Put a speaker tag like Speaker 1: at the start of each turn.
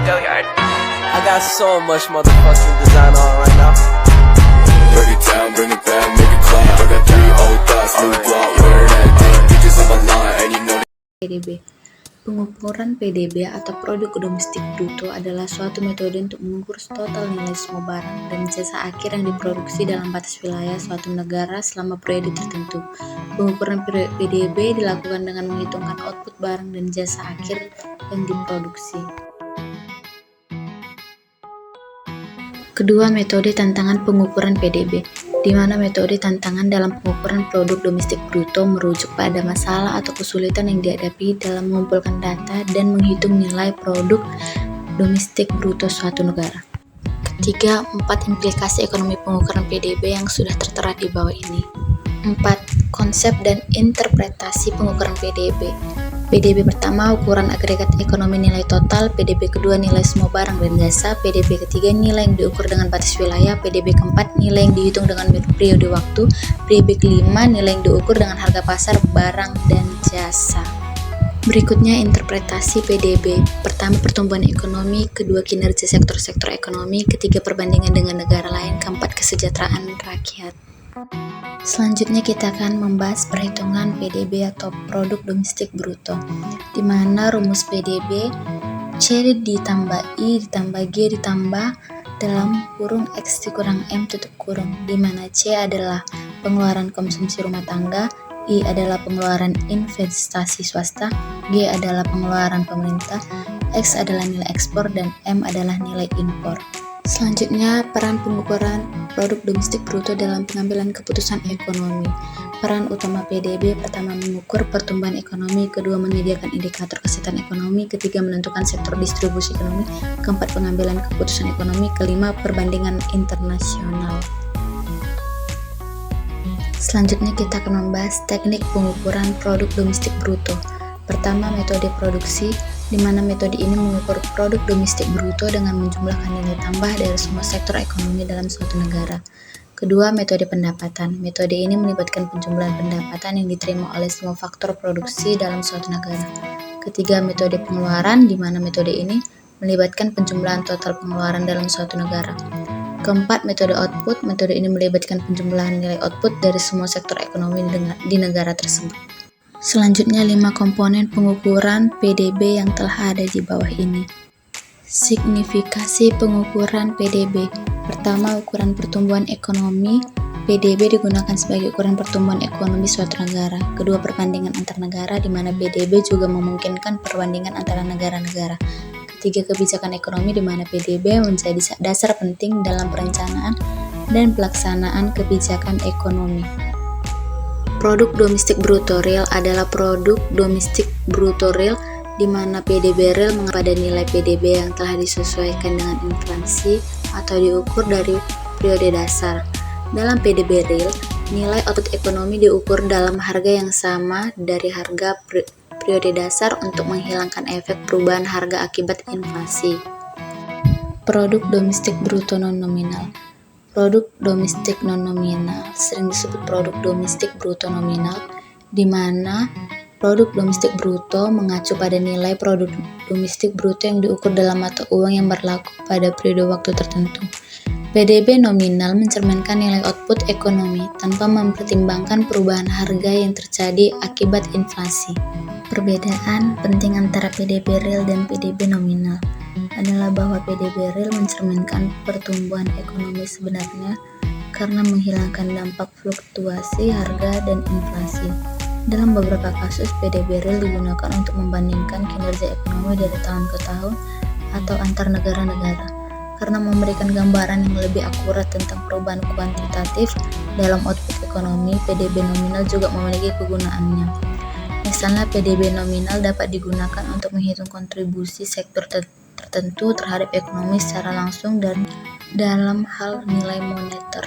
Speaker 1: I got so much motherfucking design on right now.
Speaker 2: Break it down, bring it back, make it clap. I got 3 old thoughts, new block, where that thing. Bitches on my line, and you know
Speaker 3: PDB. Pengukuran PDB atau produk domestik bruto adalah suatu metode untuk mengukur total nilai semua barang dan jasa akhir yang diproduksi dalam batas wilayah suatu negara selama periode tertentu. Pengukuran PDB dilakukan dengan menghitungkan output barang dan jasa akhir yang diproduksi. Kedua metode tantangan pengukuran PDB, di mana metode tantangan dalam pengukuran produk domestik bruto merujuk pada masalah atau kesulitan yang dihadapi dalam mengumpulkan data dan menghitung nilai produk domestik bruto suatu negara. Ketiga, 4 implikasi ekonomi pengukuran PDB yang sudah tertera di bawah ini. 4. Konsep dan interpretasi pengukuran PDB. PDB pertama, ukuran agregat ekonomi nilai total. PDB kedua, nilai semua barang dan jasa. PDB ketiga, nilai yang diukur dengan batas wilayah. PDB keempat, nilai yang dihitung dengan periode waktu. PDB kelima, nilai yang diukur dengan harga pasar barang dan jasa. Berikutnya interpretasi PDB. Pertama, pertumbuhan ekonomi. Kedua, kinerja sektor-sektor ekonomi. Ketiga, perbandingan dengan negara lain. Keempat, kesejahteraan rakyat. Selanjutnya kita akan membahas perhitungan PDB atau produk domestik bruto, di mana rumus PDB C ditambah I ditambah G ditambah dalam kurung X dikurang M tutup kurung, di mana C adalah pengeluaran konsumsi rumah tangga, I adalah pengeluaran investasi swasta, G adalah pengeluaran pemerintah, X adalah nilai ekspor, dan M adalah nilai impor. Selanjutnya, peran pengukuran produk domestik bruto dalam pengambilan keputusan ekonomi. Peran utama PDB, pertama mengukur pertumbuhan ekonomi, kedua menyediakan indikator kesehatan ekonomi, ketiga menentukan sektor distribusi ekonomi, keempat pengambilan keputusan ekonomi, kelima perbandingan internasional. Selanjutnya kita akan membahas teknik pengukuran produk domestik bruto. Pertama, metode produksi, di mana metode ini mengukur produk domestik bruto dengan menjumlahkan nilai tambah dari semua sektor ekonomi dalam suatu negara. Kedua, metode pendapatan. Metode ini melibatkan penjumlahan pendapatan yang diterima oleh semua faktor produksi dalam suatu negara. Ketiga, metode pengeluaran, di mana metode ini melibatkan penjumlahan total pengeluaran dalam suatu negara. Keempat, metode output. Metode ini melibatkan penjumlahan nilai output dari semua sektor ekonomi di negara tersebut. Selanjutnya 5 komponen pengukuran PDB yang telah ada di bawah ini. Signifikasi pengukuran PDB. Pertama, ukuran pertumbuhan ekonomi. PDB digunakan sebagai ukuran pertumbuhan ekonomi suatu negara. Kedua, perbandingan antar negara, di mana PDB juga memungkinkan perbandingan antara negara-negara. Ketiga, kebijakan ekonomi, di mana PDB menjadi dasar penting dalam perencanaan dan pelaksanaan kebijakan ekonomi. Produk domestik bruto real adalah produk domestik bruto real, di mana PDB real mengacu pada nilai PDB yang telah disesuaikan dengan inflasi atau diukur dari periode dasar. Dalam PDB real, nilai output ekonomi diukur dalam harga yang sama dari harga periode dasar untuk menghilangkan efek perubahan harga akibat inflasi. Produk domestik bruto non-nominal. Produk domestik non-nominal sering disebut produk domestik bruto nominal, di mana produk domestik bruto mengacu pada nilai produk domestik bruto yang diukur dalam mata uang yang berlaku pada periode waktu tertentu. PDB nominal mencerminkan nilai output ekonomi tanpa mempertimbangkan perubahan harga yang terjadi akibat inflasi. Perbedaan penting antara PDB real dan PDB nominal adalah bahwa PDB real mencerminkan pertumbuhan ekonomi sebenarnya karena menghilangkan dampak fluktuasi harga dan inflasi. Dalam beberapa kasus, PDB real digunakan untuk membandingkan kinerja ekonomi dari tahun ke tahun atau antar negara-negara. Karena memberikan gambaran yang lebih akurat tentang perubahan kuantitatif dalam output ekonomi, PDB nominal juga memiliki kegunaannya. Misalnya, PDB nominal dapat digunakan untuk menghitung kontribusi sektor tertentu terhadap ekonomi secara langsung dan dalam hal nilai moneter.